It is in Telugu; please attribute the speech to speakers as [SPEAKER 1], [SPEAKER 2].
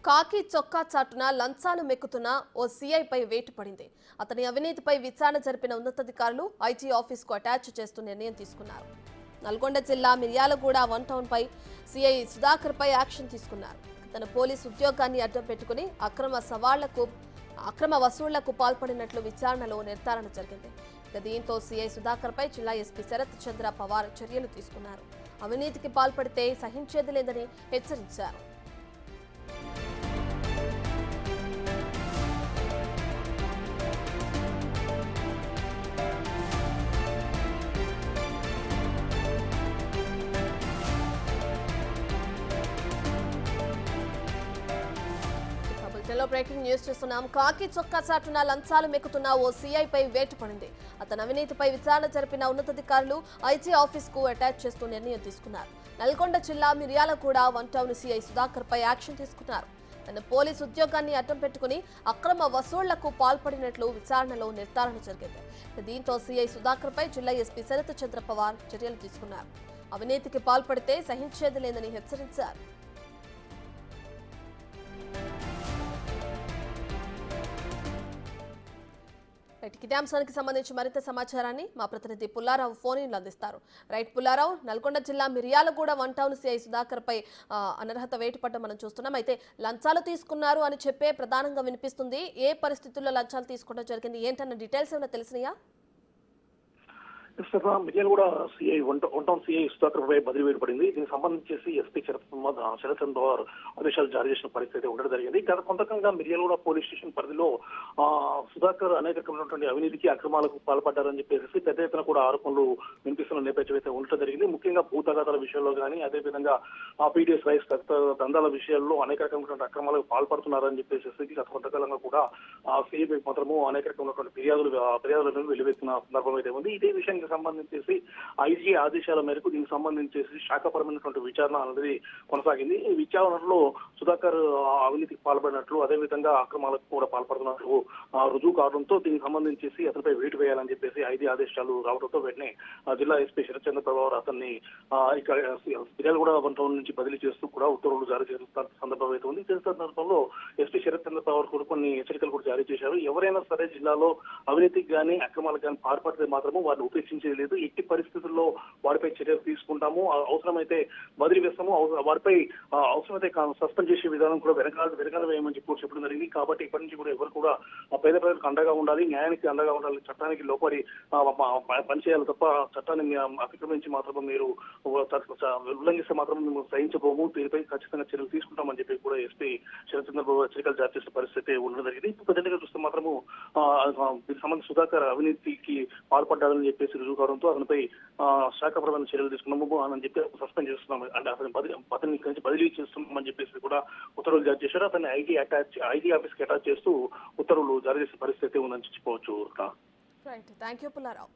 [SPEAKER 1] కాకి చొక్కా చాటున లంచాలు మెక్కుతున్న ఓ సీఐపై వేటు పడింది. అతని అవినీతిపై విచారణ జరిపిన ఉన్నతాధికారులు ఐటీ ఆఫీస్కు అటాచ్ చేస్తూ నిర్ణయం తీసుకున్నారు. నల్గొండ జిల్లా మిర్యాలగూడ వన్ టౌన్ పై సీఐ సుధాకర్ పై యాక్షన్ తీసుకున్నారు. తన పోలీసు ఉద్యోగాన్ని అడ్డం పెట్టుకుని అక్రమ వసూళ్లకు పాల్పడినట్లు విచారణలో నిర్ధారణ జరిగింది. దీంతో సీఐ సుధాకర్ పై జిల్లా ఎస్పీ శరత్ చంద్ర పవార్ చర్యలు తీసుకున్నారు. అవినీతికి పాల్పడితే సహించేది లేదని హెచ్చరించారు. బ్రేకింగ్ న్యూస్ చూస్తున్నాం. కాకి చొక్కా చాటున లంచాలు మెక్కుతున్న ఓ సీఐపై వేటు పడింది. అతని అవినీతిపై విచారణ జరిపిన ఉన్నతాధికారులు ఐటీ ఆఫీస్ కు అటాచ్ చేస్తూ నిర్ణయం తీసుకున్నారు. నల్గొండ జిల్లా Miryalaguda one town CI Sudhakar పై యాక్షన్ తీసుకున్నారు. తన పోలీసు ఉద్యోగాన్ని అడ్డం పెట్టుకుని అక్రమ వసూళ్లకు పాల్పడినట్లు విచారణలో నిర్ధారణ జరిగింది. దీంతో సీఐ సుధాకర్ పై జిల్లా ఎస్పీ శరత్ చంద్ర పవార్ చర్యలు తీసుకున్నారు. అవినీతికి పాల్పడితే సహించేది లేదని హెచ్చరించారు. ఇదే అంశానికి సంబంధించి మరింత సమాచారాన్ని మా ప్రతినిధి పుల్లారావు ఫోన్ ఇన్ అందిస్తారు. రైట్ పుల్లారావు, నల్గొండ జిల్లా Miryalaguda one town CI Sudhakar పై అనర్హత వేటు పడ్డం మనం చూస్తున్నాం. అయితే లంచాలు తీసుకున్నారు అని చెప్పే ప్రధానంగా వినిపిస్తుంది. ఏ పరిస్థితుల్లో లంచాలు తీసుకోవడం జరిగింది, ఏంటన్న డీటెయిల్స్ ఏమైనా తెలిసినాయా?
[SPEAKER 2] Miryalaguda CI one town CI Sudhakar పై బదిలీ వేటు పడింది. దీనికి సంబంధించి ఎస్పీ శరత్ చంద్ర ఆదేశాలు జారీ చేసిన పరిస్థితి ఉండడం జరిగింది. గత కొంతకాలంగా మిర్యాలగూడ పోలీస్ స్టేషన్ పరిధిలో సుధాకర్ అనేక రకమైనటువంటి అవినీతికి అక్రమాలకు పాల్పడ్డారని చెప్పేసి పెద్ద ఎత్తున కూడా ఆరోపణలు వినిపిస్తున్న నేపథ్యం అయితే ఉండటం జరిగింది. ముఖ్యంగా భూతగాదాల విషయంలో కానీ, అదేవిధంగా పీడీఎస్ రైస్ దందాల విషయాల్లో అనేక రకమైనటువంటి అక్రమాలకు పాల్పడుతున్నారని చెప్పేసి గత కొంతకాలంగా కూడా సిఐపై మాత్రము అనేక రకమైనటువంటి ఫిర్యాదులను వెలువెత్తిన సందర్భం అయితే ఉంది. ఇదే విషయానికి సంబంధించేసి ఐజీ ఆదేశాల మేరకు దీనికి సంబంధించేసి శాఖపరమైనటువంటి విచారణ అనేది కొనసాగింది. ఈ విచారణలో సుధాకర్ అవినీతికి పాల్పడినట్లు, అదేవిధంగా అక్రమాలకు కూడా పాల్పడుతున్నట్లు రుజువు కావడంతో దీనికి సంబంధించేసి అతనిపై వేటు వేయాలని చెప్పేసి ఐజీ ఆదేశాలు రావడంతో వెంటనే జిల్లా ఎస్పీ శరత్ చంద్ర పవార్ అతన్ని ఇక్కడ మిర్యాలగూడ వన్ టౌన్ నుంచి బదిలీ చేస్తూ కూడా ఉత్తర్వులు జారీ చేస్తున్న సందర్భం అయితే ఉంది. ఈ సందర్భంలో ఎస్పీ శరత్ చంద్ర పవార్ కూడా కొన్ని హెచ్చరికలు కూడా జారీ చేశారు. ఎవరైనా సరే జిల్లాలో అవినీతికి కానీ అక్రమాలకు కానీ పాల్పడితే మాత్రము వారిని ఉపేక్షించేది లేదు. ఎట్టి పరిస్థితుల్లో వారిపై చర్యలు తీసుకుంటాము, అవసరమైతే బదిలీ వేస్తాము, వారిపై అవసరమైతే సస్పెండ్ చేసే విధానం కూడా వెనకాల వేయమని చెప్పడం జరిగింది. కాబట్టి ఇప్పటి నుంచి కూడా ఎవరు కూడా పేద ప్రజలకు అండగా ఉండాలి, న్యాయానికి అండగా ఉండాలి, చట్టానికి లోపడి పనిచేయాలి తప్ప చట్టాన్ని అతిక్రమించి మాత్రం మీరు ఉల్లంఘిస్తే మాత్రం మేము సహించబోము, దీనిపై ఖచ్చితంగా చర్యలు తీసుకుంటామని చెప్పి కూడా ఎస్పీ శరత్ చంద్రబాబు హెచ్చరికలు జారీ చేసిన పరిస్థితి ఉండడం జరిగింది. ప్రజెంట్గా చూస్తే మాత్రము దీనికి సంబంధించి సుధాకర్ అవినీతికి పాల్పడ్డారని చెప్పేసి రుజువు కావడంతో అతనిపై శాఖపరమైన చర్యలు తీసుకున్నాము అని చెప్పి సస్పెండ్ చేస్తున్నాము, అంటే అతని నుంచి బదిలీ చేస్తున్నామని చెప్పేసి కూడా ఉత్తర్వులు జారీ చేశారు. అతన్ని ఐటీ ఆఫీస్ కి అటాచ్ చేస్తూ ఉత్తర్వులు జారీ చేసే పరిస్థితి ఉందని చెప్పవచ్చు.
[SPEAKER 1] Thank you Pullarao.